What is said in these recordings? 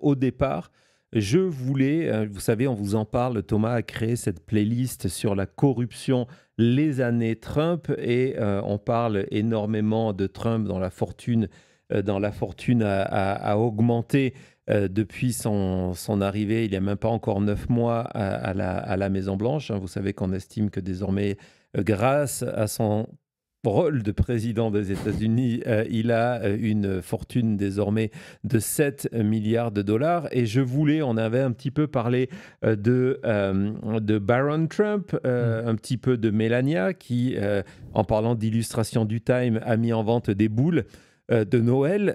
au départ, je voulais, vous savez, on vous en parle, Thomas a créé cette playlist sur la corruption, les années Trump, et on parle énormément de Trump dans la fortune a augmenté depuis son arrivée, il n'y a même pas encore 9 mois à la Maison-Blanche. Vous savez qu'on estime que désormais, grâce à son rôle de président des États-Unis, il a une fortune désormais de 7 milliards de dollars. Et on avait un petit peu parlé de Barron Trump, un petit peu de Melania, qui, en parlant d'illustration du Time, a mis en vente des boules de Noël,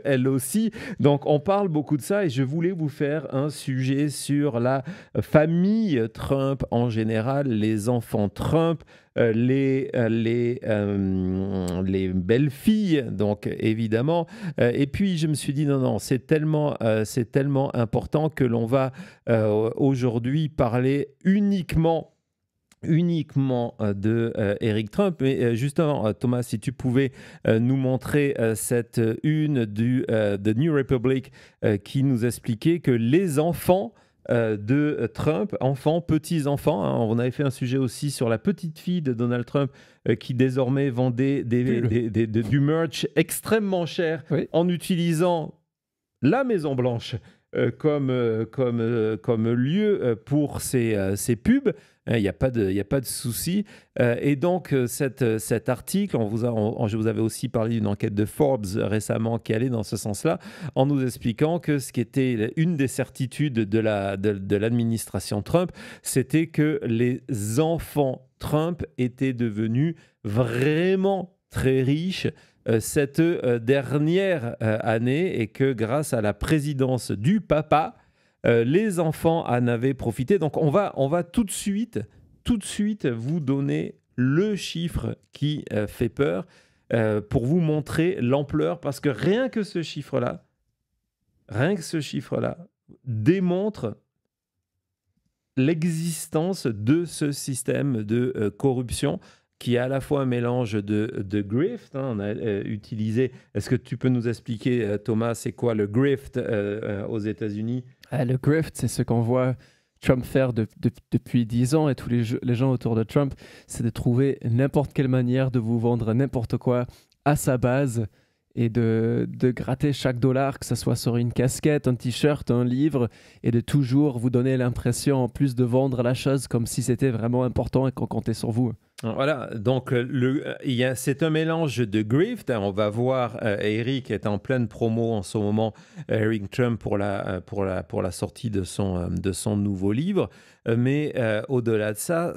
elle aussi. Donc, on parle beaucoup de ça et je voulais vous faire un sujet sur la famille Trump en général, les enfants Trump, les belles-filles, donc évidemment. Et puis, je me suis dit, non, c'est tellement important que l'on va aujourd'hui parler uniquement de Eric Trump. Mais justement, Thomas, si tu pouvais nous montrer cette une de New Republic qui nous expliquait que les enfants de Trump, enfants, petits-enfants, hein, on avait fait un sujet aussi sur la petite fille de Donald Trump qui désormais vendait du merch extrêmement cher en utilisant la Maison-Blanche comme lieu pour ses pubs. Il n'y a pas de souci. Et donc, cet article, je vous avais aussi parlé d'une enquête de Forbes récemment qui allait dans ce sens-là, en nous expliquant que ce qui était une des certitudes de l'administration Trump, c'était que les enfants Trump étaient devenus vraiment très riches cette dernière année et que grâce à la présidence du papa, les enfants en avaient profité. Donc, on va tout de suite vous donner le chiffre qui fait peur pour vous montrer l'ampleur, parce que rien que ce chiffre-là démontre l'existence de ce système de corruption qui est à la fois un mélange de grift, hein, on a utilisé... Est-ce que tu peux nous expliquer, Thomas, c'est quoi le grift aux États-Unis ? Le grift, c'est ce qu'on voit Trump faire depuis 10 ans et tous les gens autour de Trump, c'est de trouver n'importe quelle manière de vous vendre n'importe quoi à sa base et de gratter chaque dollar, que ce soit sur une casquette, un t-shirt, un livre, et de toujours vous donner l'impression, en plus de vendre la chose, comme si c'était vraiment important et qu'on comptait sur vous. Voilà, donc c'est un mélange de grift. On va voir, Eric est en pleine promo en ce moment, Eric Trump, pour la sortie de son nouveau livre. Mais au-delà de ça,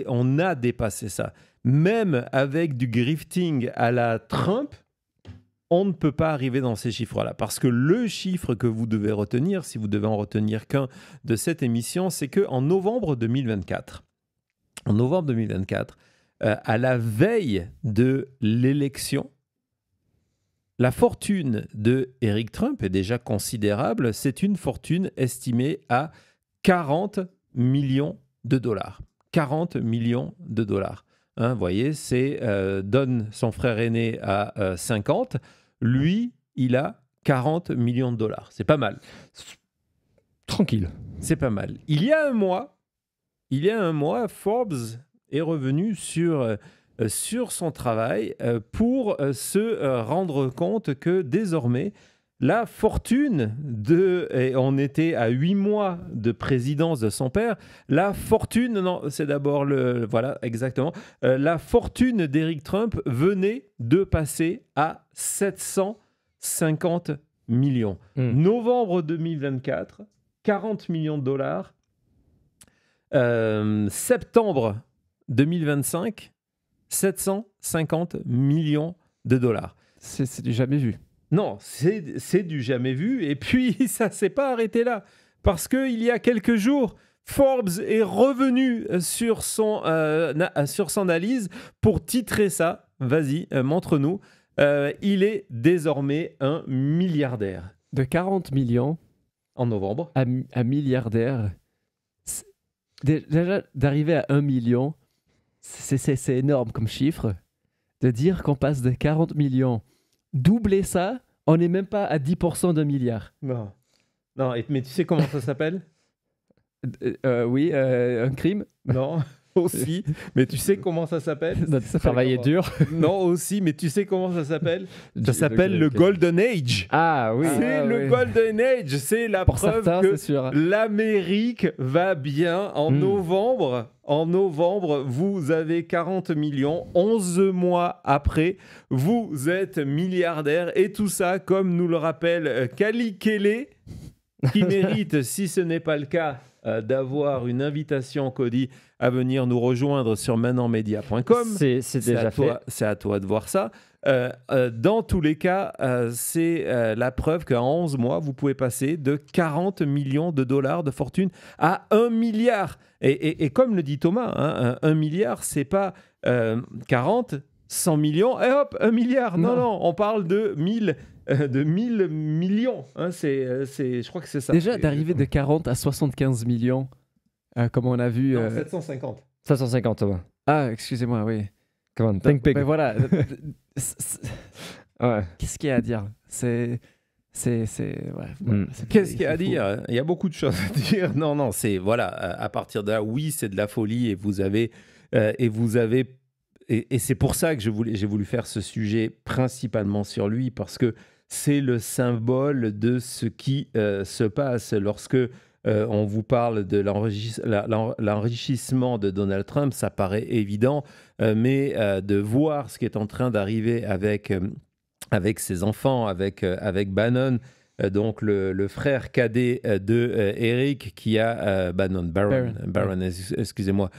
on a dépassé ça. Même avec du grifting à la Trump, on ne peut pas arriver dans ces chiffres-là. Parce que le chiffre que vous devez retenir, si vous devez en retenir qu'un de cette émission, c'est qu'en novembre 2024, à la veille de l'élection, la fortune de Eric Trump est déjà considérable. C'est une fortune estimée à 40 millions de dollars. 40 millions de dollars. Hein, vous voyez, Don, son frère aîné, a 50. Lui, il a 40 millions de dollars. C'est pas mal. Tranquille. C'est pas mal. Il y a un mois, Forbes est revenu sur son travail pour se rendre compte que désormais, la fortune et on était à 8 mois de présidence de son père, la fortune d'Eric Trump venait de passer à 750 millions. Novembre 2024, 40 millions de dollars. Septembre 2025, 750 millions de dollars. C'est du jamais vu. Non, c'est du jamais vu. Et puis, ça ne s'est pas arrêté là. Parce qu'il y a quelques jours, Forbes est revenu sur son analyse pour titrer ça. Vas-y, montre-nous. Il est désormais un milliardaire. De 40 millions en novembre à milliardaire. Déjà, d'arriver à 1 million, c'est énorme comme chiffre. De dire qu'on passe de 40 millions, doubler ça On n'est même pas à 10% d'un milliard. Non. Non, mais tu sais comment ça s'appelle? Oui, un crime. Non, aussi. Mais tu sais comment ça s'appelle? Travailler dur. Non, aussi. Mais tu sais comment ça s'appelle? Ça Le- s'appelle le Golden Age. Ah oui. C'est le oui. Golden Age. C'est la Pour preuve certains, que c'est sûr. l'Amérique va bien. En novembre, vous avez 40 millions. 11 mois après, vous êtes milliardaire. Et tout ça, comme nous le rappelle Kali Kelly, qui mérite, si ce n'est pas le cas, d'avoir une invitation, Cody, à venir nous rejoindre sur maintenant-media.com. C'est déjà fait. C'est à toi de voir ça. Dans tous les cas, c'est la preuve qu'en 11 mois, vous pouvez passer de 40 millions de dollars de fortune à 1 milliard. Et comme le dit Thomas, hein, 1 milliard, c'est pas 40, 100 millions, et hop, 1 milliard. Non, non, on parle de 1000 millions. Hein, je crois que c'est ça. Déjà, d'arriver de 40 à 75 millions, comme on a vu. Non, 750. 550, ouais. Ah, excusez-moi, oui. Come on, think big. Ben voilà. Ouais. Qu'est-ce qu'il y a à dire? Ouais, Qu'est-ce qu'il y a à fou. dire? Il y a beaucoup de choses à dire. Non, c'est voilà. À partir de là, oui, c'est de la folie et vous avez et c'est pour ça que j'ai voulu faire ce sujet principalement sur lui parce que c'est le symbole de ce qui se passe lorsque on vous parle de l'enrichissement de Donald Trump. Ça paraît évident, mais de voir ce qui est en train d'arriver avec ses enfants, avec Bannon, donc le frère cadet de Eric, qui a Baron, excusez-moi,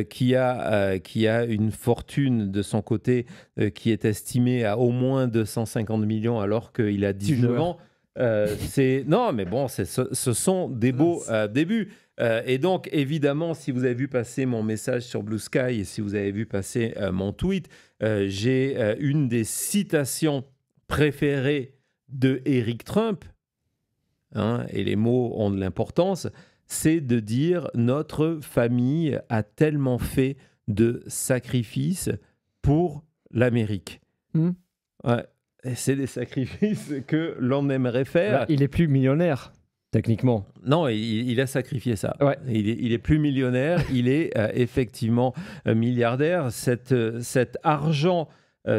qui a une fortune de son côté qui est estimée à au moins 250 millions alors qu'il a 19 ans. Non, mais bon, ce sont des beaux débuts. Et donc, évidemment, si vous avez vu passer mon message sur Blue Sky et si vous avez vu passer mon tweet, j'ai une des citations préférées de Eric Trump, hein, et les mots ont de l'importance, c'est de dire notre famille a tellement fait de sacrifices pour l'Amérique. Ouais. Et c'est des sacrifices que l'on aimerait faire. Là, il est plus millionnaire, techniquement. Non, il a sacrifié ça. Ouais. Il est plus millionnaire, il est effectivement milliardaire. Cet argent,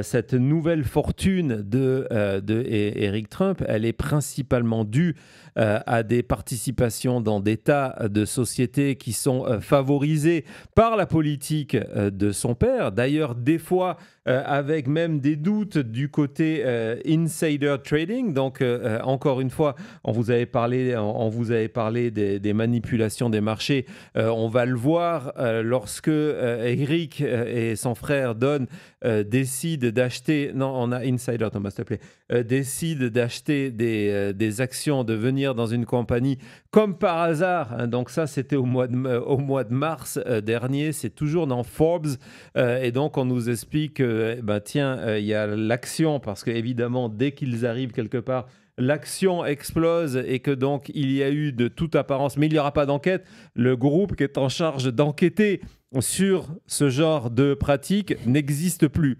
cette nouvelle fortune de Eric Trump, elle est principalement due à des participations dans des tas de sociétés qui sont favorisées par la politique de son père. D'ailleurs, des fois, avec même des doutes du côté insider trading. Donc, encore une fois, on vous avait parlé des manipulations des marchés. On va le voir lorsque Eric et son frère Don décident d'acheter... Non, on a insider, Thomas, s'il te plaît. Décident d'acheter des actions, de venir dans une compagnie comme par hasard. Hein, donc ça, c'était au mois de mars dernier. C'est toujours dans Forbes. Et donc, on nous explique que, il y a l'action, parce qu'évidemment, dès qu'ils arrivent quelque part, l'action explose et que donc, il y a eu de toute apparence, mais il n'y aura pas d'enquête. Le groupe qui est en charge d'enquêter sur ce genre de pratique n'existe plus.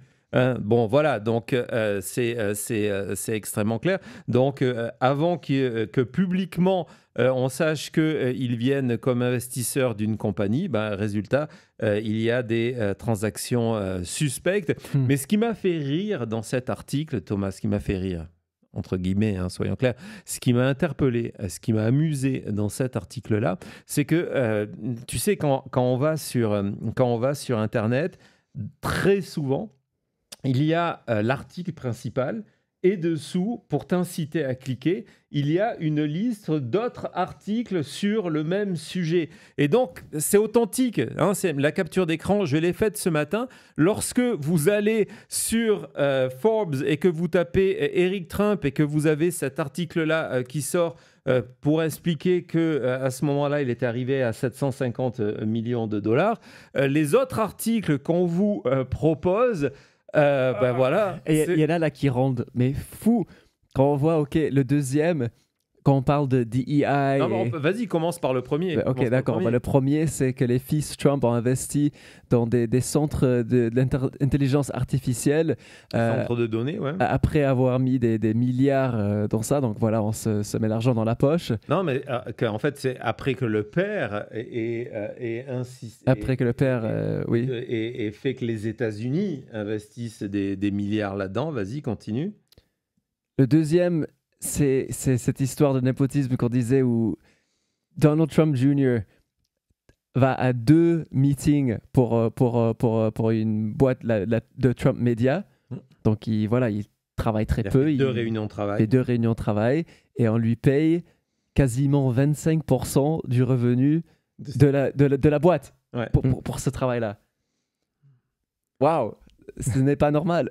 Bon, voilà, donc c'est extrêmement clair. Donc, avant que publiquement on sache qu'ils viennent comme investisseurs d'une compagnie, résultat, il y a des transactions suspectes. Mais ce qui m'a fait rire dans cet article, Thomas, ce qui m'a fait rire, entre guillemets, hein, soyons clairs, ce qui m'a interpellé, ce qui m'a amusé dans cet article-là, c'est que, tu sais, quand on va sur Internet, très souvent, il y a l'article principal et dessous, pour t'inciter à cliquer, il y a une liste d'autres articles sur le même sujet. Et donc, c'est authentique. Hein, c'est la capture d'écran, je l'ai faite ce matin. Lorsque vous allez sur Forbes et que vous tapez Eric Trump et que vous avez cet article-là qui sort pour expliquer qu'à ce moment-là, il était arrivé à 750 millions de dollars, les autres articles qu'on vous propose... voilà. Et il y en a là qui rendent mais fou quand on voit, ok, le deuxième, quand on parle de DEI... Non, vas-y, commence par le premier. Ok, d'accord. Le premier, c'est que les fils Trump ont investi dans des centres d'intelligence artificielle. Centre de données, ouais. Après avoir mis des milliards dans ça. Donc voilà, on se met l'argent dans la poche. Non, mais en fait, c'est après que le père ait insisté. Après que le père, oui. Et fait que les États-Unis investissent des milliards là-dedans. Vas-y, continue. Le deuxième, c'est cette histoire de népotisme qu'on disait où Donald Trump Jr. va à 2 meetings pour une boîte de Trump Media. Donc, il travaille très peu. Il fait 2 réunions de travail. Fait 2 réunions de travail et on lui paye quasiment 25% du revenu de la boîte pour ce travail-là. Waouh, ce n'est pas normal.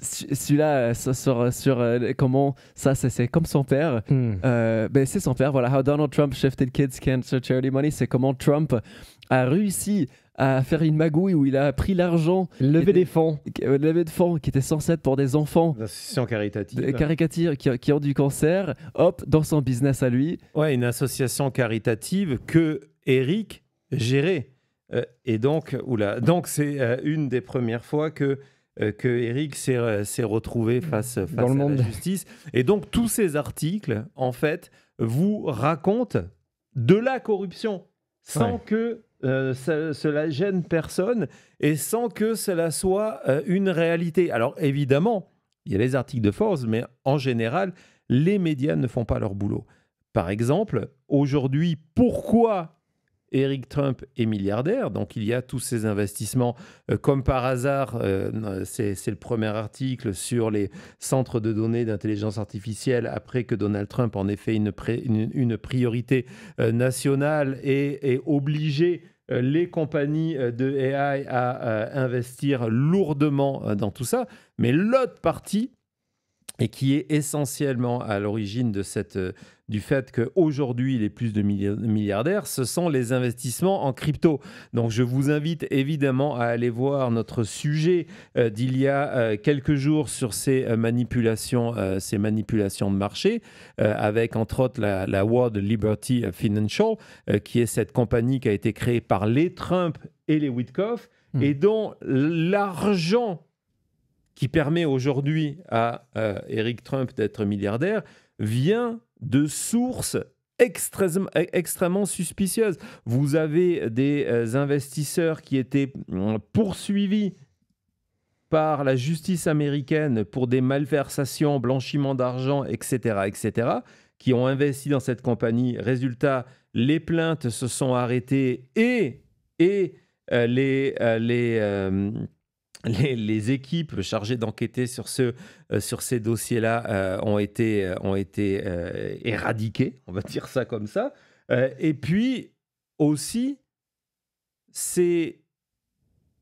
Celui-là sur comment ça c'est comme son père. C'est son père. Voilà, How Donald Trump Shifted Kids Cancer Charity Money. C'est comment Trump a réussi à faire une magouille où il a pris l'argent, lever des fonds qui étaient censés être pour des enfants, association caritative, qui ont du cancer, hop, dans son business à lui. Ouais, une association caritative que Eric gérait. Et donc c'est une des premières fois que Eric s'est retrouvé face à la justice. Et donc, tous ces articles, en fait, vous racontent de la corruption sans que cela gêne personne et sans que cela soit une réalité. Alors, évidemment, il y a les articles de force, mais en général, les médias ne font pas leur boulot. Par exemple, aujourd'hui, pourquoi Eric Trump est milliardaire, donc il y a tous ces investissements. Comme par hasard, c'est le premier article sur les centres de données d'intelligence artificielle après que Donald Trump en ait fait une priorité nationale et obligé les compagnies de AI à investir lourdement dans tout ça. Mais l'autre partie, et qui est essentiellement à l'origine du fait qu'aujourd'hui, les plus de milliardaires, ce sont les investissements en crypto. Donc, je vous invite évidemment à aller voir notre sujet d'il y a quelques jours sur ces manipulations de marché, avec entre autres la World Liberty Financial, qui est cette compagnie qui a été créée par les Trump et les Witkoff, et dont l'argent qui permet aujourd'hui à Eric Trump d'être milliardaire, vient de sources extrêmement suspicieuses. Vous avez des investisseurs qui étaient poursuivis par la justice américaine pour des malversations, blanchiment d'argent, etc., qui ont investi dans cette compagnie. Résultat, les plaintes se sont arrêtées et les équipes chargées d'enquêter sur ces dossiers-là ont été éradiquées, on va dire ça comme ça. Et puis aussi, ces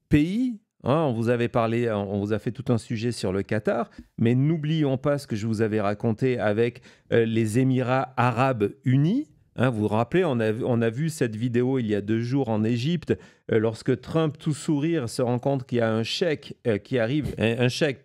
pays, on vous avait parlé, on vous a fait tout un sujet sur le Qatar, mais n'oublions pas ce que je vous avais raconté avec les Émirats arabes unis. Vous vous rappelez, on a vu cette vidéo il y a 2 jours en Égypte, lorsque Trump, tout sourire, se rend compte qu'il y a un chèque qui arrive, un chèque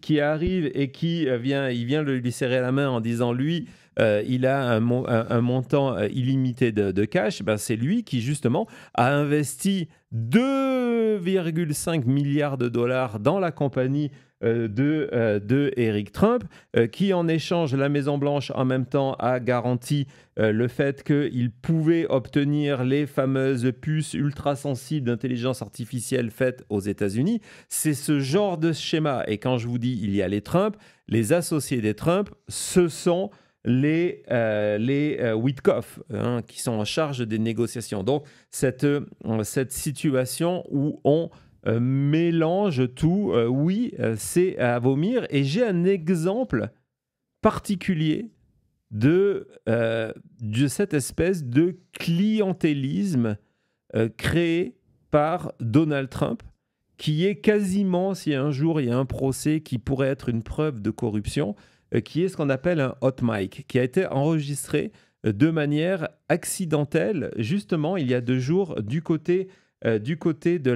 qui arrive et il vient lui serrer la main en disant, lui, il a un montant illimité de cash. C'est lui qui, justement, a investi 2,5 milliards de dollars dans la compagnie de Eric Trump, qui en échange, la Maison-Blanche en même temps a garanti le fait qu'il pouvait obtenir les fameuses puces ultra sensibles d'intelligence artificielle faites aux États-Unis. C'est ce genre de schéma. Et quand je vous dis il y a les Trump, les associés des Trump, ce sont les Witkoff, qui sont en charge des négociations. Donc, cette situation où on mélange tout, c'est à vomir. Et j'ai un exemple particulier de cette espèce de clientélisme créé par Donald Trump, qui est quasiment, si un jour il y a un procès qui pourrait être une preuve de corruption, qui est ce qu'on appelle un hot mic, qui a été enregistré de manière accidentelle, justement, il y a 2 jours, du côté de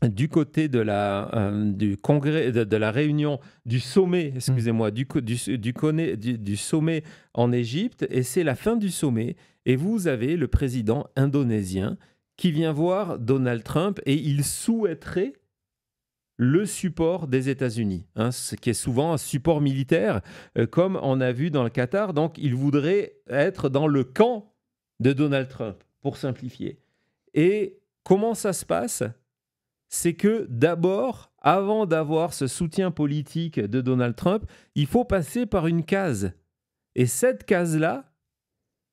du côté du congrès, de la réunion, du sommet, excusez-moi, du sommet en Égypte, et c'est la fin du sommet, et vous avez le président indonésien qui vient voir Donald Trump, et il souhaiterait le support des États-Unis, ce qui est souvent un support militaire, comme on a vu dans le Qatar. Donc, il voudrait être dans le camp de Donald Trump, pour simplifier. Et comment ça se passe ? C'est que d'abord, avant d'avoir ce soutien politique de Donald Trump, il faut passer par une case. Et cette case-là,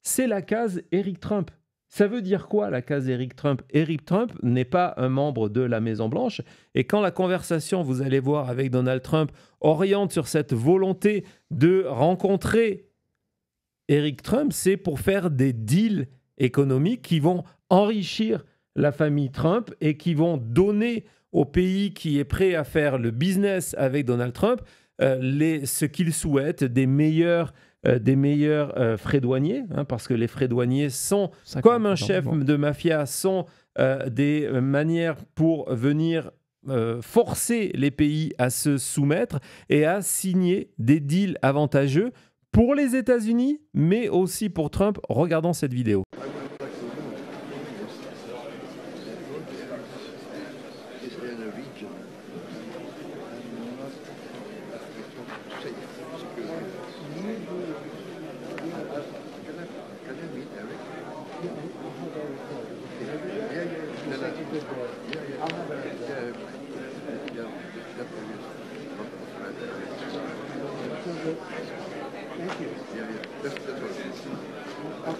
c'est la case Eric Trump. Ça veut dire quoi, la case Eric Trump ? Eric Trump n'est pas un membre de la Maison-Blanche. Et quand la conversation, vous allez voir, avec Donald Trump, oriente sur cette volonté de rencontrer Eric Trump, c'est pour faire des deals économiques qui vont enrichir la famille Trump et qui vont donner au pays qui est prêt à faire le business avec Donald Trump ce qu'il souhaite, des meilleurs frais douaniers, parce que les frais douaniers sont, comme un chef de mafia, sont des manières pour venir forcer les pays à se soumettre et à signer des deals avantageux pour les États-Unis, mais aussi pour Trump. Regardons cette vidéo.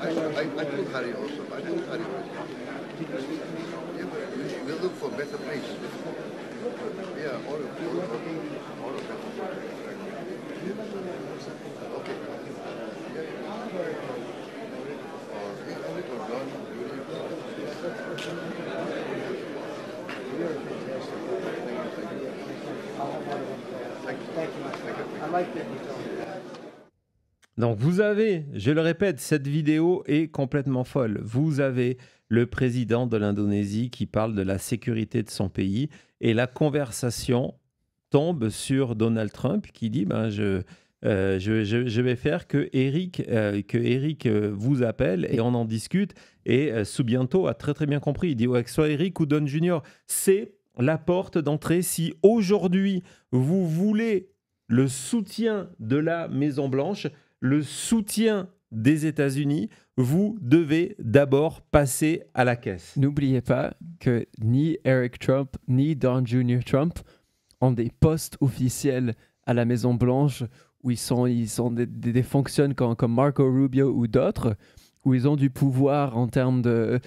I told Harry also. I told Harry also. Yeah, we'll look for better place. Yeah, all of them. Okay. Yeah. Or it was done. Thank you. I like it. Donc vous avez, je le répète, cette vidéo est complètement folle. Vous avez le président de l'Indonésie qui parle de la sécurité de son pays et la conversation tombe sur Donald Trump qui dit je vais faire que Eric vous appelle et on en discute. Et Subianto a très très bien compris. Il dit que ce soit Eric ou Don Junior, c'est la porte d'entrée. Si aujourd'hui vous voulez le soutien de la Maison-Blanche, le soutien des États-Unis, vous devez d'abord passer à la caisse. N'oubliez pas que ni Eric Trump ni Don Jr. Trump ont des postes officiels à la Maison-Blanche où ils sont des fonctionnaires comme Marco Rubio ou d'autres, où ils ont du pouvoir en termes de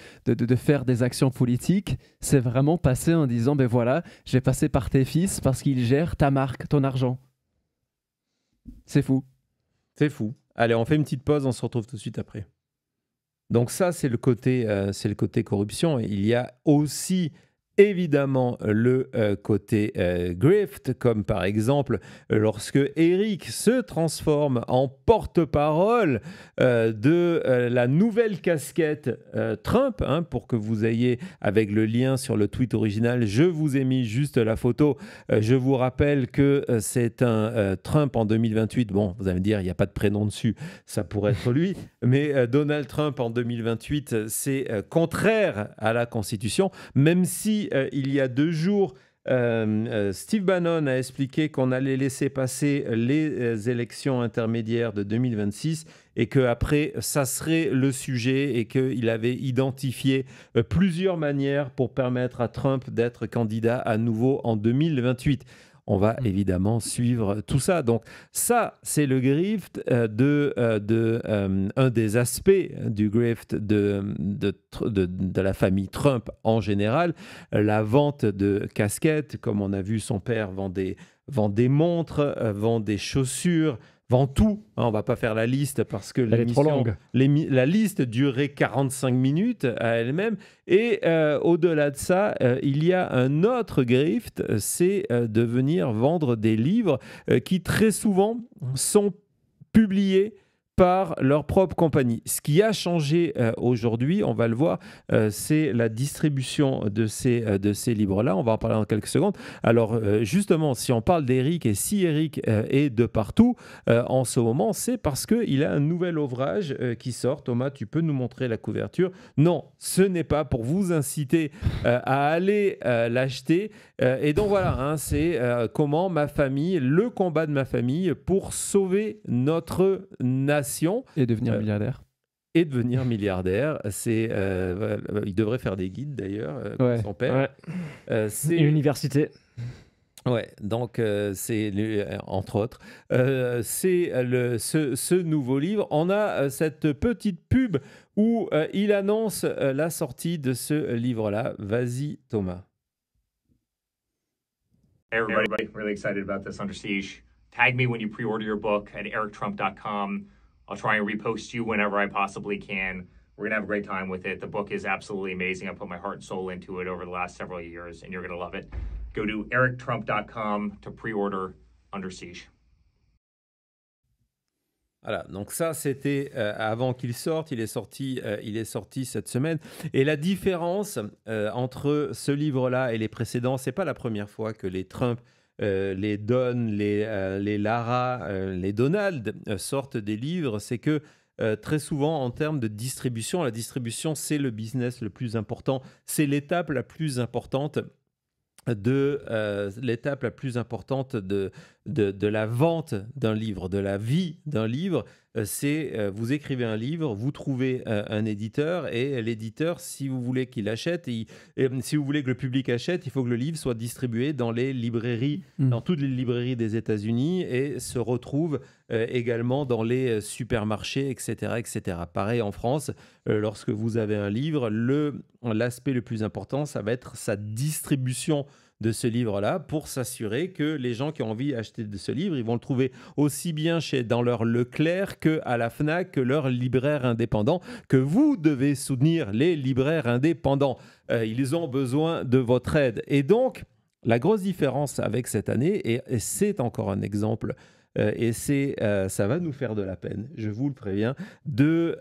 faire des actions politiques. C'est vraiment passer en disant, voilà, je vais passer par tes fils parce qu'ils gèrent ta marque, ton argent. C'est fou. C'est fou. Allez, on fait une petite pause, on se retrouve tout de suite après. Donc ça, c'est le côté corruption. Il y a aussi évidemment le côté grift, comme par exemple lorsque Eric se transforme en porte-parole de la nouvelle casquette Trump, pour que vous ayez avec le lien sur le tweet original, je vous ai mis juste la photo. Je vous rappelle que c'est un Trump en 2028. Bon, vous allez me dire, il n'y a pas de prénom dessus, ça pourrait être lui, mais Donald Trump en 2028, c'est contraire à la Constitution, même si il y a 2 jours, Steve Bannon a expliqué qu'on allait laisser passer les élections intermédiaires de 2026 et qu'après, ça serait le sujet et qu'il avait identifié plusieurs manières pour permettre à Trump d'être candidat à nouveau en 2028. On va évidemment suivre tout ça. Donc ça, c'est le grift un des aspects du grift de la famille Trump en général. La vente de casquettes, comme on a vu, son père vend des montres, vend des chaussures, vend tout. On ne va pas faire la liste parce que la liste durerait 45 minutes à elle-même. Et au-delà de ça, il y a un autre grift, c'est de venir vendre des livres qui très souvent sont publiés par leur propre compagnie. Ce qui a changé aujourd'hui, on va le voir, c'est la distribution de ces livres-là. On va en parler dans quelques secondes. Alors justement, si on parle d'Eric et si Eric est de partout en ce moment, c'est parce qu'il a un nouvel ouvrage qui sort. Thomas, tu peux nous montrer la couverture? Non, ce n'est pas pour vous inciter à aller l'acheter. Et donc voilà, hein, c'est comment ma famille, le combat de ma famille pour sauver notre nation. Et devenir milliardaire. Et devenir milliardaire. Il devrait faire des guides d'ailleurs, comme son père. C'est une université. Ouais, donc entre autres, c'est ce nouveau livre. On a cette petite pub où il annonce la sortie de ce livre-là. Vas-y, Thomas. Hey everybody, really excited about this Under Siege. Tag me when you pre-order your book at erictrump.com. I'll try and repost you whenever I possibly can. We're going to have a great time with it. The book is absolutely amazing. I put my heart and soul into it over the last several years, and you're going to love it. Go to erictrump.com to pre-order Under Siege. Voilà, donc ça c'était avant qu'il sorte, il est sorti cette semaine. Et la différence entre ce livre-là et les précédents, c'est pas la première fois que les Trump, les Don, les Lara, les Donald sortent des livres, c'est que très souvent en termes de distribution, la distribution c'est le business le plus important, c'est l'étape la plus importante de la vente d'un livre, de la vie d'un livre. C'est vous écrivez un livre, vous trouvez un éditeur et l'éditeur, si vous voulez qu'il achète, si vous voulez que le public achète, il faut que le livre soit distribué dans les librairies, dans toutes les librairies des États-Unis et se retrouve également dans les supermarchés, etc., etc. Pareil en France, lorsque vous avez un livre, l'aspect le plus important, ça va être sa distribution de ce livre-là pour s'assurer que les gens qui ont envie d'acheter de ce livre, ils vont le trouver aussi bien dans leur Leclerc qu'à la Fnac, que leur libraire indépendant, que vous devez soutenir les libraires indépendants. Ils ont besoin de votre aide. Et donc, la grosse différence avec cette année, et c'est encore un exemple, et ça va nous faire de la peine, je vous le préviens, d'une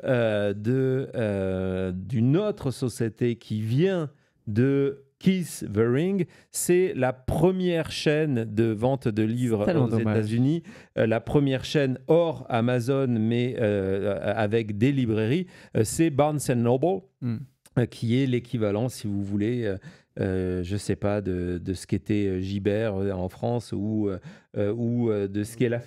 autre société qui vient de Keith Haring, c'est la première chaîne de vente de livres aux États-Unis, la première chaîne hors Amazon, mais avec des librairies, c'est Barnes & Noble, qui est l'équivalent, si vous voulez, je ne sais pas, de ce qu'était Gibert en France ou de ce qu'est la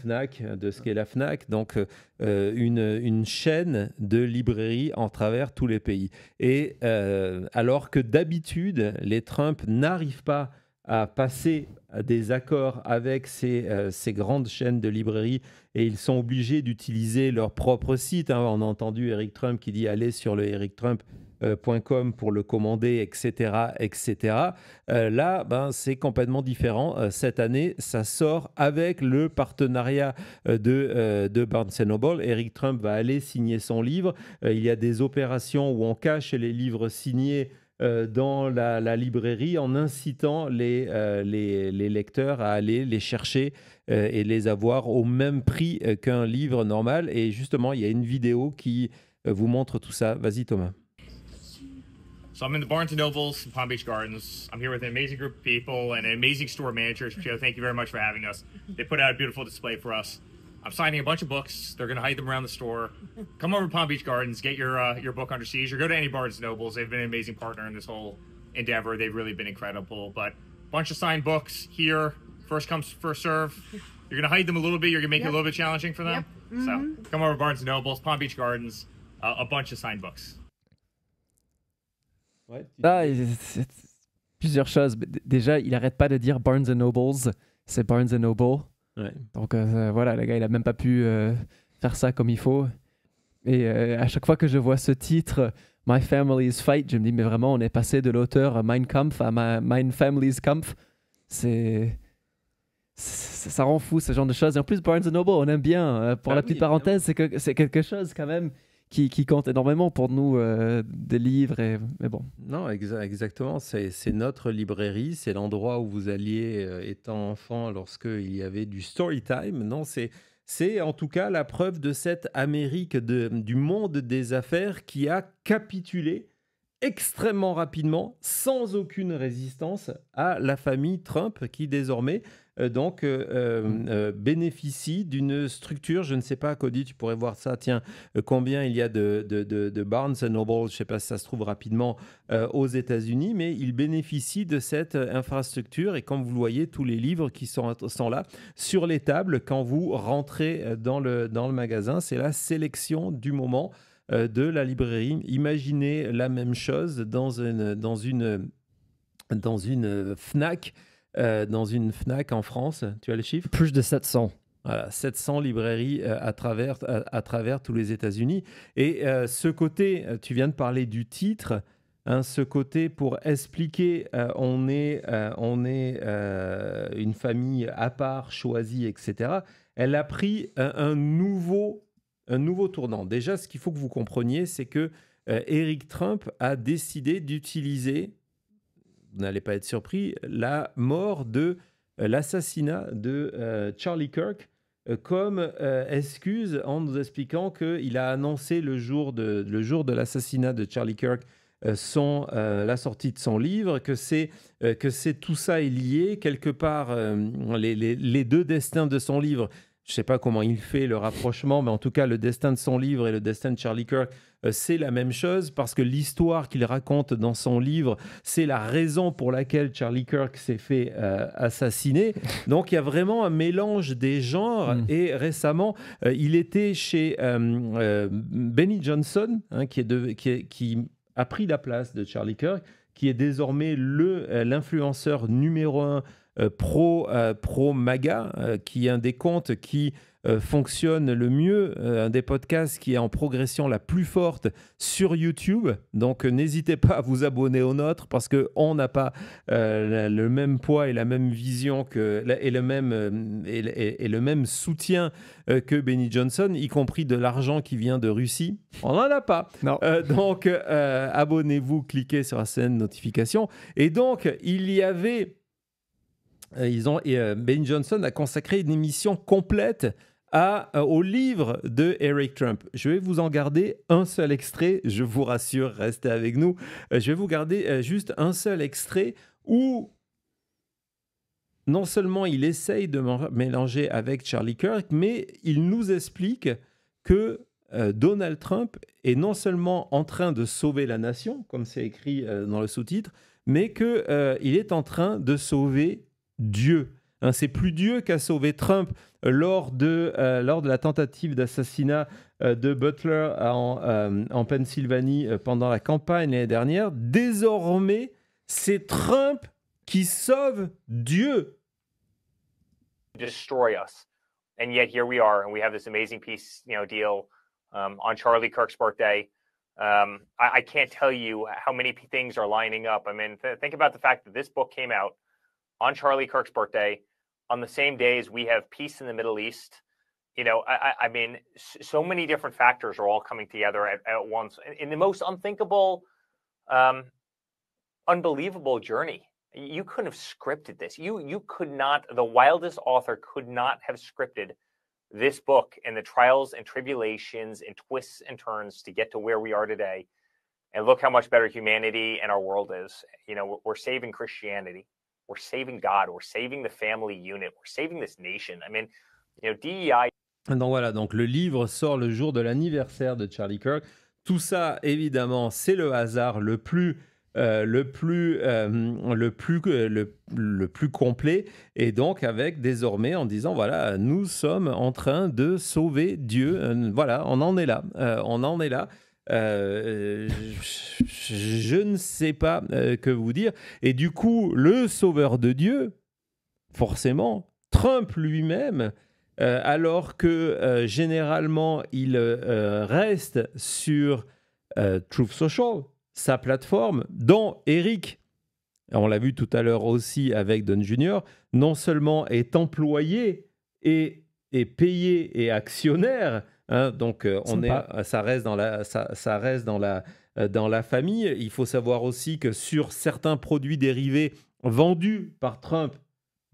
Fnac, donc une chaîne de librairies en travers tous les pays. Et alors que d'habitude, les Trump n'arrivent pas à passer des accords avec ces grandes chaînes de librairies et ils sont obligés d'utiliser leur propre site. Hein. On a entendu Eric Trump qui dit « Allez sur le erictrump.com pour le commander, etc. etc. » Là, c'est complètement différent. Cette année, ça sort avec le partenariat de Barnes & Noble. Eric Trump va aller signer son livre. Il y a des opérations où on cache les livres signés dans la librairie en incitant les lecteurs à aller les chercher et les avoir au même prix qu'un livre normal. Et justement, il y a une vidéo qui vous montre tout ça. Vas-y, Thomas. So I'm in the Barnes & Nobles in Palm Beach Gardens. I'm here with an amazing group of people and an amazing store manager. Joe, thank you very much for having us. They put out a beautiful display for us. I'm signing a bunch of books. They're going to hide them around the store. Come over to Palm Beach Gardens, get your book Under Siege, or go to any Barnes & Nobles. They've been an amazing partner in this whole endeavor. They've really been incredible. But a bunch of signed books here. First comes, first serve. You're going to hide them a little bit. You're going to make it a little bit challenging for them. So come over to Barnes & Nobles, Palm Beach Gardens, a bunch of signed books. Ouais, c'est plusieurs choses. Déjà, il n'arrête pas de dire Barnes & Nobles. C'est Barnes & Noble. Ouais. Donc voilà, le gars, il n'a même pas pu faire ça comme il faut. Et à chaque fois que je vois ce titre, My Family's Fight, je me dis, mais vraiment, on est passé de l'auteur Mein Kampf à Mein Family's Kampf. Ça rend fou, ce genre de choses. Et en plus, Barnes & Noble, on aime bien. Pour la petite parenthèse, c'est quelque chose quand même qui compte énormément pour nous, des livres. Mais bon. Non, exactement. C'est notre librairie. C'est l'endroit où vous alliez étant enfant lorsqu'il y avait du story time. Non, c'est c'est en tout cas la preuve de cette Amérique du monde des affaires qui a capitulé extrêmement rapidement, sans aucune résistance, à la famille Trump, qui désormais bénéficie d'une structure. Je ne sais pas, Cody, tu pourrais voir ça. Tiens, combien il y a de Barnes & Noble, je ne sais pas si ça se trouve rapidement aux États-Unis, mais il bénéficie de cette infrastructure. Et comme vous le voyez, tous les livres qui sont là sur les tables quand vous rentrez dans le magasin, c'est la sélection du moment de la librairie. Imaginez la même chose dans une Fnac. Dans une Fnac en France, tu as le chiffre? Plus de 700. Voilà, 700 librairies à travers tous les États-Unis. Et ce côté, tu viens de parler du titre, hein, ce côté pour expliquer on est une famille à part, choisie, etc. Elle a pris un nouveau tournant. Déjà, ce qu'il faut que vous compreniez, c'est que Eric Trump a décidé d'utiliser, vous n'allez pas être surpris, la mort l'assassinat de Charlie Kirk comme excuse en nous expliquant qu'il a annoncé le jour de l'assassinat de Charlie Kirk la sortie de son livre, que c'est tout ça est lié quelque part, les deux destins de son livre. Je ne sais pas comment il fait le rapprochement, mais en tout cas, le destin de son livre et le destin de Charlie Kirk, c'est la même chose, parce que l'histoire qu'il raconte dans son livre, c'est la raison pour laquelle Charlie Kirk s'est fait assassiner. Donc, il y a vraiment un mélange des genres. Et récemment, il était chez Benny Johnson, hein, qui a pris la place de Charlie Kirk, qui est désormais l'influenceur numéro 1 pro MAGA, qui est un des comptes qui fonctionne le mieux, un des podcasts qui est en progression la plus forte sur YouTube. Donc n'hésitez pas à vous abonner au nôtre, parce qu'on n'a pas le même poids et la même vision et le même soutien que Benny Johnson, y compris de l'argent qui vient de Russie. On n'en a pas. Non. Donc abonnez-vous, cliquez sur la scène notification. Et donc il y avait... Ben Johnson a consacré une émission complète au livre de Eric Trump. Je vais vous en garder un seul extrait, je vous rassure, restez avec nous. Je vais vous garder juste un seul extrait où non seulement il essaye de mélanger avec Charlie Kirk, mais il nous explique que Donald Trump est non seulement en train de sauver la nation, comme c'est écrit dans le sous-titre, mais qu'il est en train de sauver Dieu. Hein, c'est plus Dieu qu'a sauvé Trump lors de la tentative d'assassinat de Butler en Pennsylvanie pendant la campagne l'année dernière. Désormais, c'est Trump qui sauve Dieu. Destroy us. And yet here we are, and we have this amazing peace, deal on Charlie Kirk's birthday. I can't tell you how many things are lining up. I mean, think about the fact that this book came out on Charlie Kirk's birthday, on the same day as we have peace in the Middle East. I mean, so many different factors are all coming together at once in the most unthinkable, unbelievable journey. You couldn't have scripted this. You could not, the wildest author could not have scripted this book and the trials and tribulations and twists and turns to get to where we are today. And look how much better humanity and our world is. We're saving Christianity. We're saving God, we're saving the family unit, we're saving this nation. I mean, DEI. Donc voilà, donc le livre sort le jour de l'anniversaire de Charlie Kirk. Tout ça, évidemment, c'est le hasard le plus complet. Et donc avec désormais en disant voilà, nous sommes en train de sauver Dieu. Voilà, on en est là. Je ne sais pas que vous dire. Et du coup, le sauveur de Dieu, forcément, Trump lui-même, alors que généralement, il reste sur Truth Social, sa plateforme, dont Eric, on l'a vu tout à l'heure aussi avec Don Jr., non seulement est employé et payé et actionnaire. Hein, donc ça reste dans la famille. Il faut savoir aussi que sur certains produits dérivés vendus par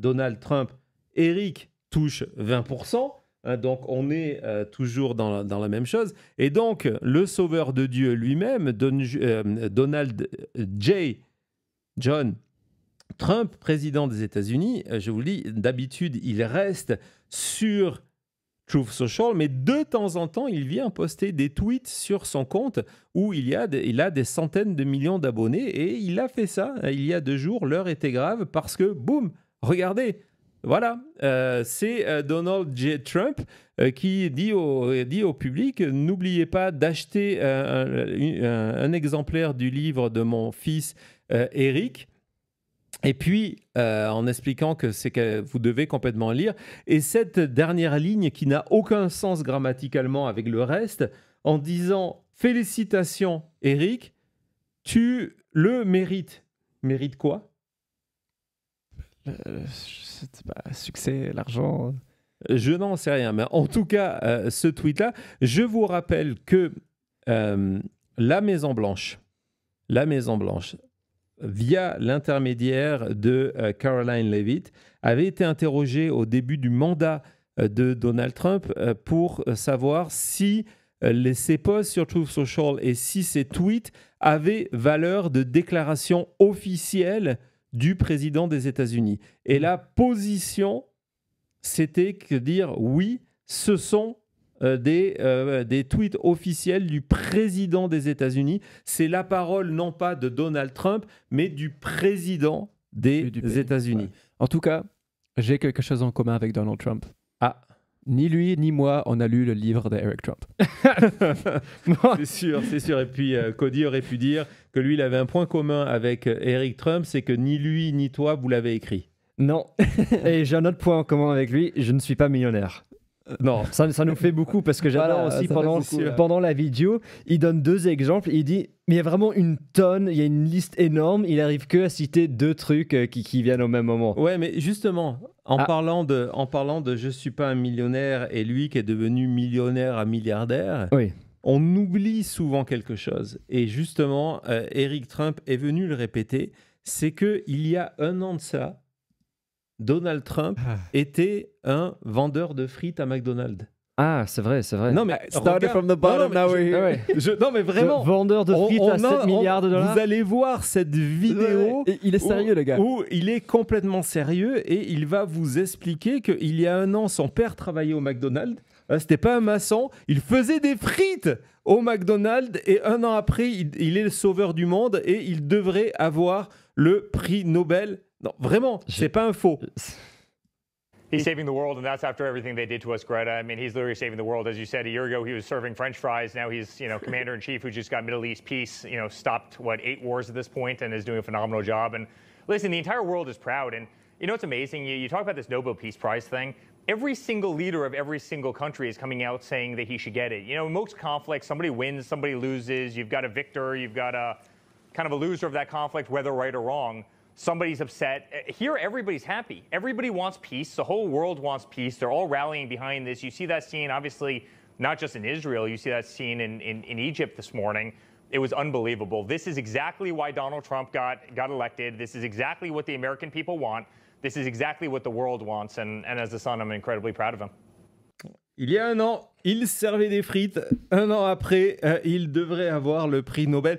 Donald Trump, Eric touche 20%. Donc, on est toujours dans la même chose. Et donc, le sauveur de Dieu lui-même, Donald John Trump, président des États-Unis, je vous le dis, d'habitude, il reste sur Truth Social, mais de temps en temps, il vient poster des tweets sur son compte où il a des centaines de millions d'abonnés. Et il a fait ça il y a 2 jours. L'heure était grave parce que, boum, regardez, voilà, c'est Donald J. Trump qui dit au public, n'oubliez pas d'acheter un exemplaire du livre de mon fils Eric. Et puis, en expliquant que vous devez complètement lire. Et cette dernière ligne qui n'a aucun sens grammaticalement avec le reste, en disant « Félicitations, Eric, tu le mérites ». Mérite quoi ? Succès, l'argent. Je n'en sais rien. Mais en tout cas, ce tweet-là, je vous rappelle que la Maison-Blanche, via l'intermédiaire de Caroline Leavitt, avait été interrogée au début du mandat de Donald Trump pour savoir si ses posts sur Truth Social et si ses tweets avaient valeur de déclaration officielle du président des États-Unis. Et la position, c'était que dire oui, ce sont des tweets officiels du président des États-Unis. C'est la parole non pas de Donald Trump, mais du président des États-Unis. Ouais. En tout cas, j'ai quelque chose en commun avec Donald Trump. Ah. Ni lui, ni moi, on a lu le livre d'Eric Trump. C'est sûr. Et puis, Cody aurait pu dire que lui, il avait un point commun avec Eric Trump, c'est que ni lui, ni toi, vous l'avez écrit. Non. Et j'ai un autre point en commun avec lui, je ne suis pas millionnaire. Non, ça nous fait beaucoup parce que j'adore aussi pendant la vidéo, il donne 2 exemples. Il dit, mais il y a vraiment une tonne, il y a une liste énorme. Il arrive que à citer 2 trucs qui viennent au même moment. Ouais, mais justement, en parlant de je suis pas un millionnaire et lui qui est devenu millionnaire à milliardaire, oui. On oublie souvent quelque chose. Et justement, Eric Trump est venu le répéter, c'est que il y a 1 an de ça, Donald Trump était un vendeur de frites à McDonald's. Ah, c'est vrai. Non, mais started from the bottom, now we're here. Non, mais vraiment. Vendeur de frites à 7 milliards de dollars. Vous allez voir cette vidéo. Et il est sérieux, le gars. Où il est complètement sérieux et il va vous expliquer qu'il y a 1 an, son père travaillait au McDonald's. C'était pas un maçon. Il faisait des frites au McDonald's et 1 an après, il est le sauveur du monde et il devrait avoir le prix Nobel. Non, vraiment, c'est pas un faux. He's saving the world, and that's after everything they did to us, Greta. I mean, he's literally saving the world. As you said, a year ago, he was serving French fries. Now he's, commander-in-chief who just got Middle East peace, stopped, 8 wars at this point and is doing a phenomenal job. And listen, the entire world is proud. And it's amazing. You talk about this Nobel Peace Prize thing. Every single leader of every single country is coming out saying that he should get it. In most conflicts, somebody wins, somebody loses. You've got a victor, you've got a kind of a loser of that conflict, whether right or wrong. Somebody's upset. Here, everybody's happy. Everybody wants peace. The whole world wants peace. They're all rallying behind this. You see that scene, obviously, not just in Israel. You see that scene in Egypt this morning. It was unbelievable. This is exactly why Donald Trump got elected. This is exactly what the American people want. This is exactly what the world wants. And as a son, I'm incredibly proud of him. Il y a 1 an, il servait des frites. 1 an après, il devrait avoir le prix Nobel.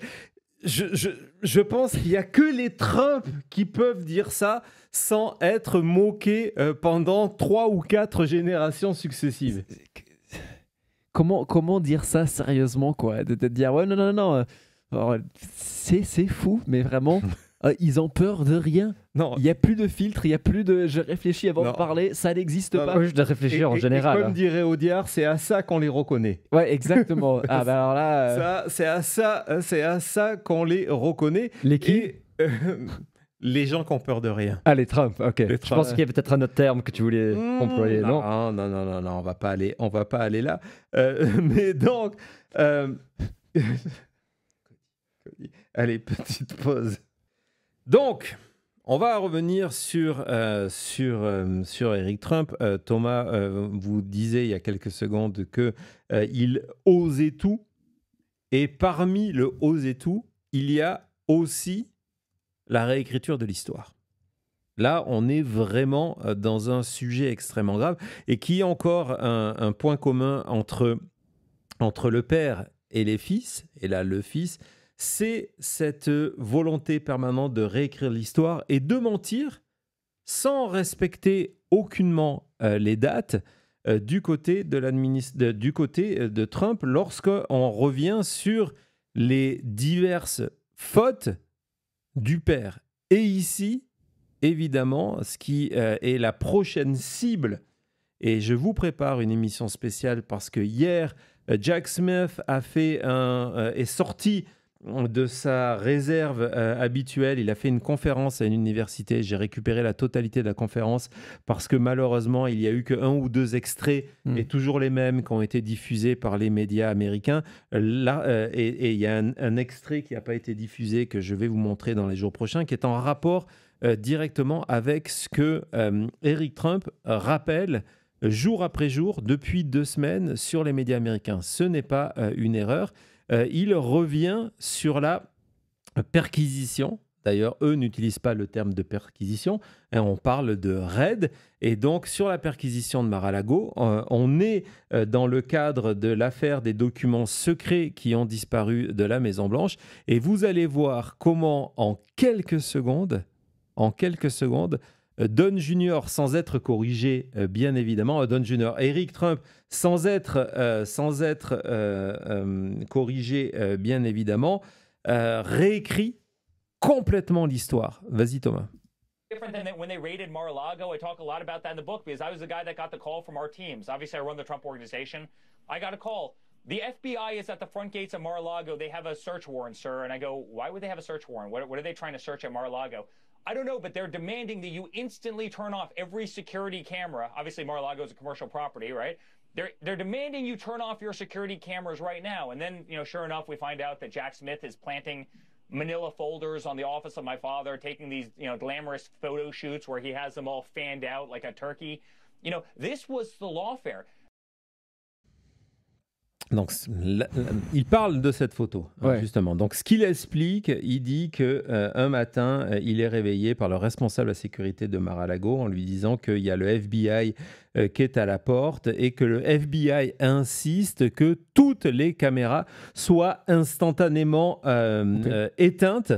Je pense qu'il n'y a que les Trump qui peuvent dire ça sans être moqués pendant 3 ou 4 générations successives. Comment dire ça sérieusement, quoi? De dire, ouais, non. C'est fou, mais vraiment, ils ont peur de rien. Non. Il n'y a plus de filtre, il n'y a plus de je réfléchis avant de parler, ça n'existe pas. Moi, je dois réfléchir en général. Et comme dirait Audiard, c'est à ça qu'on les reconnaît. Ouais, exactement. Ah, bah alors là. C'est à ça qu'on les reconnaît. Les qui? Les gens qui ont peur de rien. Ah, les Trump, ok. Je pense qu'il y a peut-être un autre terme que tu voulais employer, non? Non, on va pas aller là. Mais donc, allez, petite pause. Donc, on va revenir sur Eric Trump. Thomas vous disait il y a quelques secondes qu'il osait tout. Et parmi le oser tout, il y a aussi la réécriture de l'histoire. Là, on est vraiment dans un sujet extrêmement grave et qui est encore un point commun entre le père et les fils. Et là, le fils, c'est cette volonté permanente de réécrire l'histoire et de mentir sans respecter aucunement les dates du côté de Trump lorsqu'on revient sur les diverses fautes du père. Et ici, évidemment, ce qui est la prochaine cible, et je vous prépare une émission spéciale parce que hier, Jack Smith est sorti de sa réserve habituelle. Il a fait une conférence à une université. J'ai récupéré la totalité de la conférence parce que malheureusement, il n'y a eu que 1 ou 2 extraits et toujours les mêmes qui ont été diffusés par les médias américains. Et il y a un extrait qui n'a pas été diffusé que je vais vous montrer dans les jours prochains qui est en rapport directement avec ce que Eric Trump rappelle jour après jour depuis 2 semaines sur les médias américains. Ce n'est pas une erreur. Il revient sur la perquisition. D'ailleurs, eux n'utilisent pas le terme de perquisition. On parle de raid. Et donc, sur la perquisition de Mar-a-Lago, on est dans le cadre de l'affaire des documents secrets qui ont disparu de la Maison-Blanche. Et vous allez voir comment, en quelques secondes, Don Jr., sans être corrigé, bien évidemment, Don Jr., Eric Trump, sans être corrigé, bien évidemment, réécrit complètement l'histoire. Vas-y, Thomas. Different than when they raided Mar-a-Lago. I talk a lot about that in the book because I was the guy that got the call from our teams. Obviously, I run the Trump organization. I got a call. The FBI is at the front gates of Mar-a-Lago. They have a search warrant, sir. And I go, why would they have a search warrant? What are they trying to search at Mar-a-Lago? I don't know, but they're demanding that you instantly turn off every security camera. Obviously, Mar-a-Lago is a commercial property, right? They're demanding you turn off your security cameras right now. And then, sure enough, we find out that Jack Smith is planting manila folders on the office of my father, taking these, glamorous photo shoots where he has them all fanned out like a turkey. This was the lawfare. Donc, il parle de cette photo, justement. Donc, ce qu'il explique, il dit qu'un matin, il est réveillé par le responsable de la sécurité de Mar-a-Lago en lui disant qu'il y a le FBI qui est à la porte et que le FBI insiste que toutes les caméras soient instantanément éteintes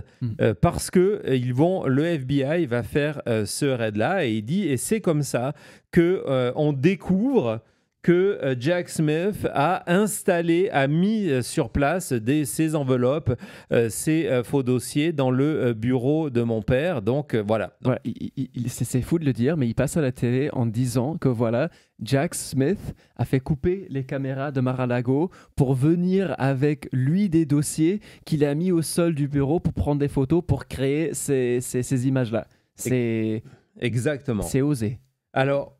parce que le FBI va faire ce raid-là. Et il dit, et c'est comme ça qu'on découvre que Jack Smith a mis sur place ces enveloppes, ces faux dossiers dans le bureau de mon père. Donc voilà. C'est fou de le dire, mais il passe à la télé en disant que voilà, Jack Smith a fait couper les caméras de Mar-a-Lago pour venir avec lui des dossiers qu'il a mis au sol du bureau pour prendre des photos pour créer ces images-là. Exactement. C'est osé. Alors,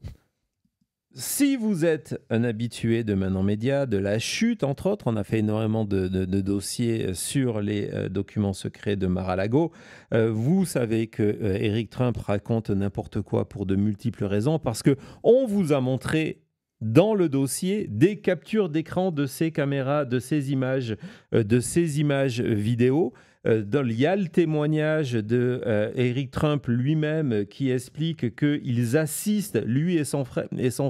si vous êtes un habitué de Maintenant Média, de La Chute, entre autres, on a fait énormément de dossiers sur les documents secrets de Mar-a-Lago. Vous savez que Eric Trump raconte n'importe quoi pour de multiples raisons, parce qu'on vous a montré dans le dossier des captures d'écran de ces caméras, de ces images vidéo. Il y a le témoignage de Eric Trump lui-même qui explique qu'ils assistent, lui et son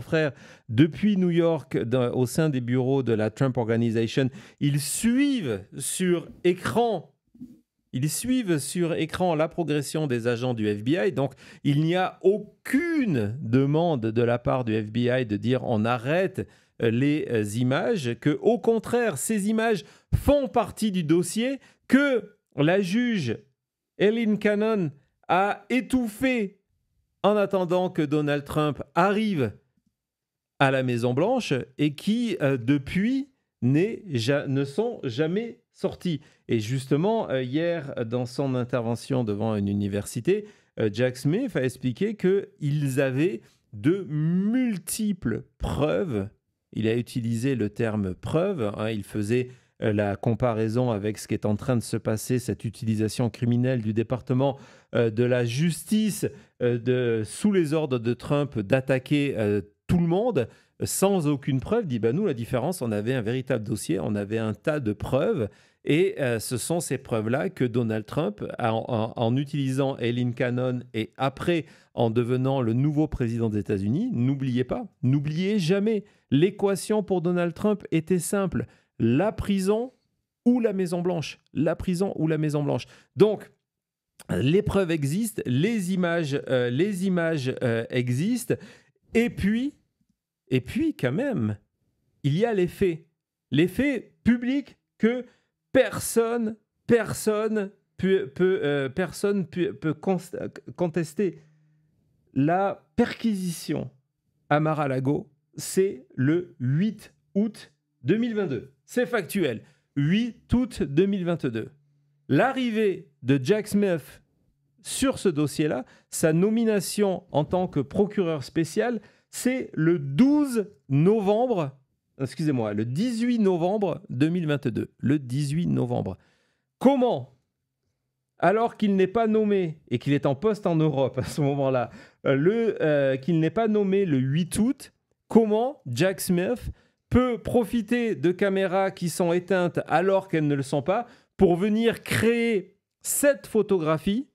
frère, depuis New York au sein des bureaux de la Trump Organization. Ils suivent sur écran la progression des agents du FBI. Donc, il n'y a aucune demande de la part du FBI de dire on arrête les images, que au contraire, ces images font partie du dossier que la juge Eileen Cannon a étouffé en attendant que Donald Trump arrive à la Maison-Blanche et qui, depuis, ne sont jamais sortis. Et justement, hier, dans son intervention devant une université, Jack Smith a expliqué qu'ils avaient de multiples preuves. Il a utilisé le terme preuve. Il faisait la comparaison avec ce qui est en train de se passer, cette utilisation criminelle du département de la justice sous les ordres de Trump d'attaquer tout le monde sans aucune preuve. Dit, nous, la différence, on avait un véritable dossier, on avait un tas de preuves Et ce sont ces preuves-là que Donald Trump, en utilisant Eileen Cannon et après en devenant le nouveau président des États-Unis, n'oubliez jamais, l'équation pour Donald Trump était simple, la prison ou la Maison-Blanche. La prison ou la Maison-Blanche. Donc, les preuves existent, les images existent, et puis, quand même, il y a les faits publics que personne peut contester. La perquisition à Mar-a-Lago, c'est le 8 août 2022. C'est factuel. 8 août 2022. L'arrivée de Jack Smith sur ce dossier-là, sa nomination en tant que procureur spécial, c'est le 18 novembre 2022. Le 18 novembre. Comment, alors qu'il n'est pas nommé, et qu'il est en poste en Europe à ce moment-là, qu'il n'est pas nommé le 8 août, comment Jack Smith peut profiter de caméras qui sont éteintes alors qu'elles ne le sont pas pour venir créer cette photographie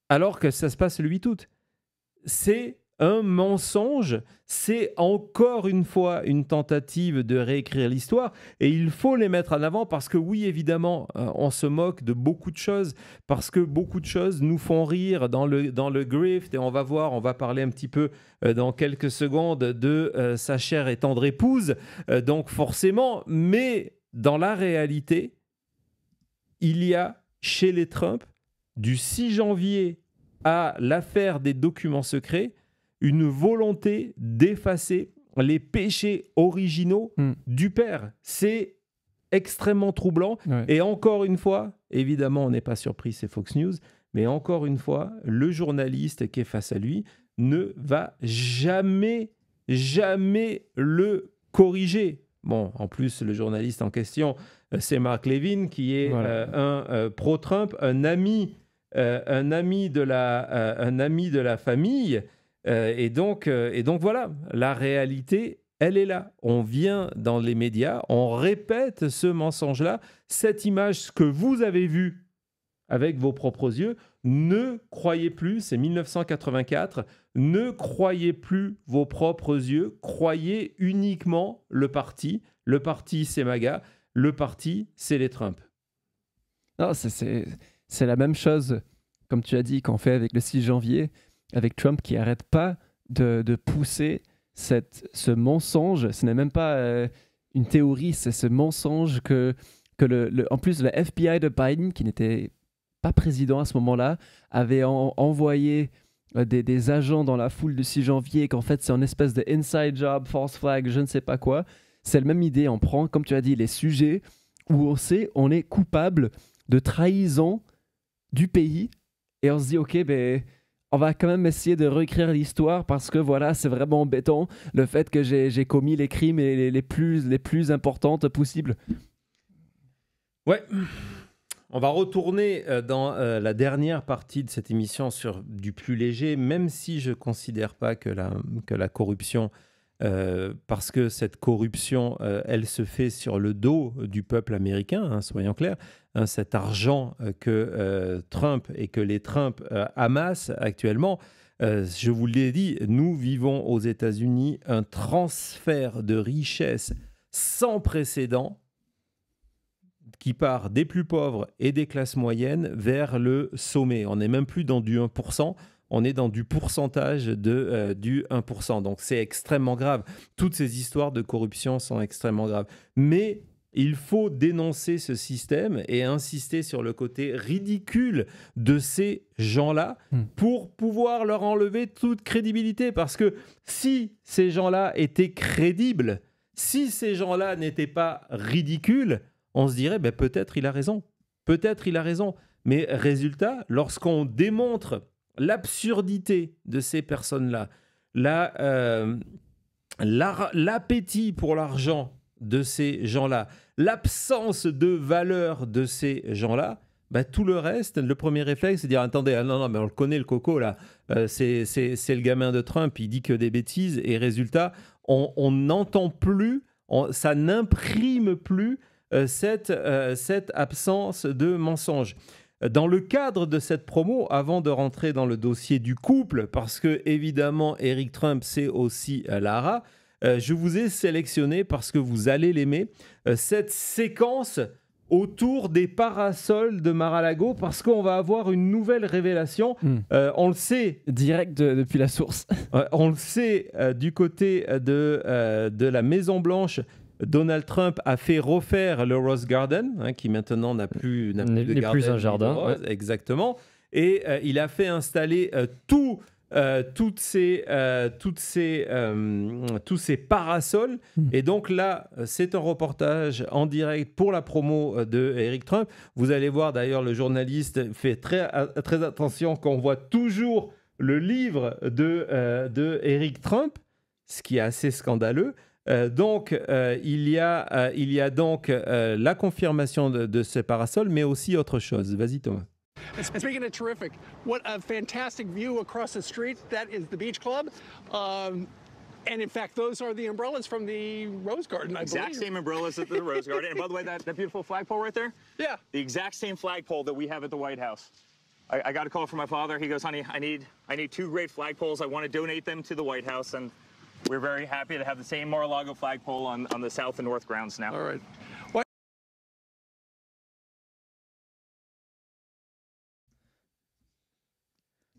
alors que ça se passe le 8 août. C'est un mensonge, c'est encore une fois une tentative de réécrire l'histoire et il faut les mettre en avant parce que oui, évidemment, on se moque de beaucoup de choses parce que beaucoup de choses nous font rire dans le grift et on va parler un petit peu dans quelques secondes de sa chère et tendre épouse, donc forcément, mais dans la réalité, il y a chez les Trump, du 6 janvier à l'affaire des documents secrets, une volonté d'effacer les péchés originaux du père. C'est extrêmement troublant. Ouais. Et encore une fois, évidemment, on n'est pas surpris, c'est Fox News, mais encore une fois, le journaliste qui est face à lui ne va jamais le corriger. Bon, en plus, le journaliste en question, c'est Mark Levin, qui est un pro-Trump, un ami de la famille. Et donc voilà, la réalité, elle est là. On vient dans les médias, on répète ce mensonge-là. Cette image, ce que vous avez vu avec vos propres yeux, ne croyez plus, c'est 1984, ne croyez plus vos propres yeux, croyez uniquement le parti. Le parti, c'est MAGA, le parti, c'est les Trump. Non, c'est la même chose, comme tu as dit, qu'on fait avec le 6 janvier, avec Trump qui n'arrête pas de pousser ce mensonge. Ce n'est même pas une théorie, c'est ce mensonge que en plus, le FBI de Biden, qui n'était pas président à ce moment-là, avait envoyé des agents dans la foule du 6 janvier, qu'en fait, c'est une espèce de inside job, false flag, je ne sais pas quoi. C'est la même idée, on prend, comme tu as dit, les sujets où on sait on est coupable de trahison du pays et on se dit, ok, on va quand même essayer de réécrire l'histoire parce que voilà, c'est vraiment embêtant le fait que j'ai commis les crimes les plus importantes possibles. Ouais. On va retourner dans la dernière partie de cette émission sur du plus léger, même si je ne considère pas que la corruption, parce que cette corruption, elle se fait sur le dos du peuple américain, hein, soyons clairs, hein, cet argent que Trump et que les Trump amassent actuellement, je vous l'ai dit, nous vivons aux États-Unis un transfert de richesse sans précédent qui part des plus pauvres et des classes moyennes vers le sommet. On n'est même plus dans du 1%, on est dans du pourcentage du 1%. Donc c'est extrêmement grave. Toutes ces histoires de corruption sont extrêmement graves. Mais il faut dénoncer ce système et insister sur le côté ridicule de ces gens-là pour pouvoir leur enlever toute crédibilité. Parce que si ces gens-là étaient crédibles, si ces gens-là n'étaient pas ridicules, on se dirait, peut-être il a raison. Peut-être il a raison. Mais résultat, lorsqu'on démontre l'absurdité de ces personnes-là, l'appétit pour l'argent de ces gens-là, l'absence de valeur de ces gens-là, tout le reste, le premier réflexe, c'est de dire, attendez, non, mais on le connaît, le coco, là, c'est le gamin de Trump, il dit que des bêtises, et résultat, on n'entend plus, ça n'imprime plus cette absence de mensonge. Dans le cadre de cette promo, avant de rentrer dans le dossier du couple, parce que évidemment Eric Trump c'est aussi Lara, je vous ai sélectionné, parce que vous allez l'aimer, cette séquence autour des parasols de Mar-a-Lago, parce qu'on va avoir une nouvelle révélation. On le sait. Direct depuis la source. On le sait, du côté de la Maison-Blanche, Donald Trump a fait refaire le Rose Garden, qui maintenant n'a plus de garden, plus un jardin. Rose, exactement. Et il a fait installer tous ces parasols. Et donc là, c'est un reportage en direct pour la promo de Eric Trump. Vous allez voir, d'ailleurs, le journaliste fait très attention qu'on voit toujours le livre de Eric Trump, ce qui est assez scandaleux. Donc, il y a donc la confirmation de ces parasols, mais aussi autre chose. Vas-y, Thomas. And speaking of terrific, what a fantastic view across the street. That is the Beach Club. And in fact, those are the umbrellas from the Rose Garden, I believe. Exact same umbrellas at the Rose Garden. And by the way, that beautiful flagpole right there? Yeah. The exact same flagpole that we have at the White House. I got a call from my father. He goes, honey, I need 2 great flagpoles. I want to donate them to the White House. And we're very happy to have the same Mar-a-Lago flagpole on the south and north grounds now. All right.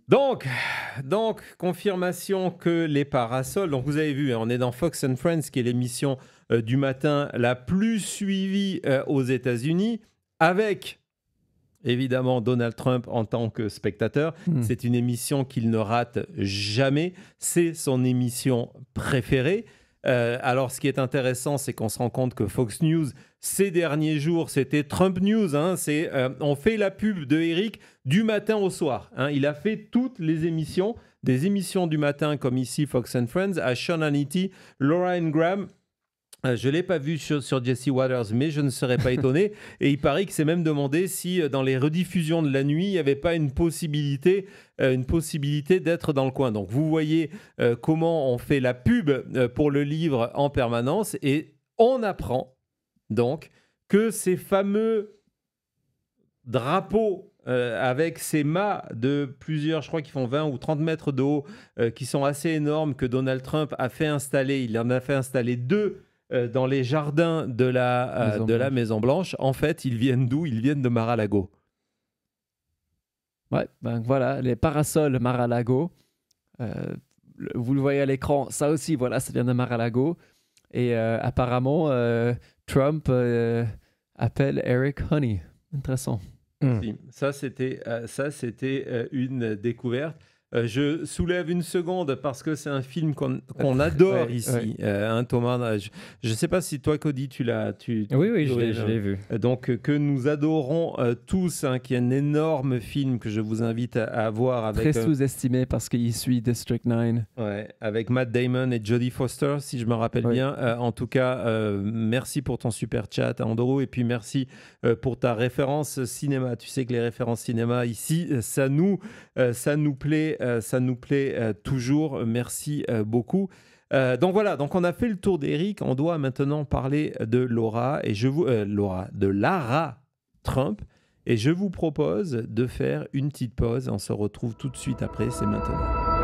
Donc, confirmation que les parasols, donc vous avez vu, on est dans Fox and Friends, qui est l'émission du matin la plus suivie aux États-Unis, avec évidemment Donald Trump en tant que spectateur. C'est une émission qu'il ne rate jamais, c'est son émission préférée. Alors, ce qui est intéressant, c'est qu'on se rend compte que Fox News, ces derniers jours, c'était Trump News. On fait la pub de Eric du matin au soir. Il a fait toutes les émissions, des émissions du matin, comme ici Fox and Friends, à Sean Hannity, Laura Ingraham. Je ne l'ai pas vu sur Jesse Waters, mais je ne serais pas étonné. Et il paraît qu'il s'est même demandé si dans les rediffusions de la nuit, il n'y avait pas une possibilité d'être dans le coin. Donc vous voyez comment on fait la pub pour le livre en permanence. Et on apprend donc que ces fameux drapeaux avec ces mâts de plusieurs, je crois qu'ils font 20 ou 30 mètres de haut, qui sont assez énormes, que Donald Trump a fait installer. Il en a fait installer 2 dans les jardins de la Maison-Blanche. En fait, ils viennent d'où? Ils viennent de Mar-a-Lago. Ouais, ben voilà, les parasols Mar-a-Lago. Vous le voyez à l'écran, ça aussi, voilà, ça vient de Mar-a-Lago. Et apparemment, Trump appelle Eric Honey. Intéressant. Ça, c'était une découverte. Je soulève une seconde parce que c'est un film qu'on adore ici, Thomas. Je ne sais pas si toi, Cody, tu l'as... Oui, je l'ai vu. Donc, que nous adorons tous, qui est un énorme film que je vous invite à voir. Avec, très sous-estimé parce qu'il suit District 9. Ouais, avec Matt Damon et Jodie Foster, si je me rappelle bien. En tout cas, merci pour ton super chat, Andrew, et puis merci pour ta référence cinéma. Tu sais que les références cinéma ici, ça nous plaît. Ça nous plaît toujours. Merci beaucoup. Donc voilà, donc on a fait le tour d'Eric. On doit maintenant parler de de Lara Trump. Et je vous propose de faire une petite pause. On se retrouve tout de suite après. C'est maintenant.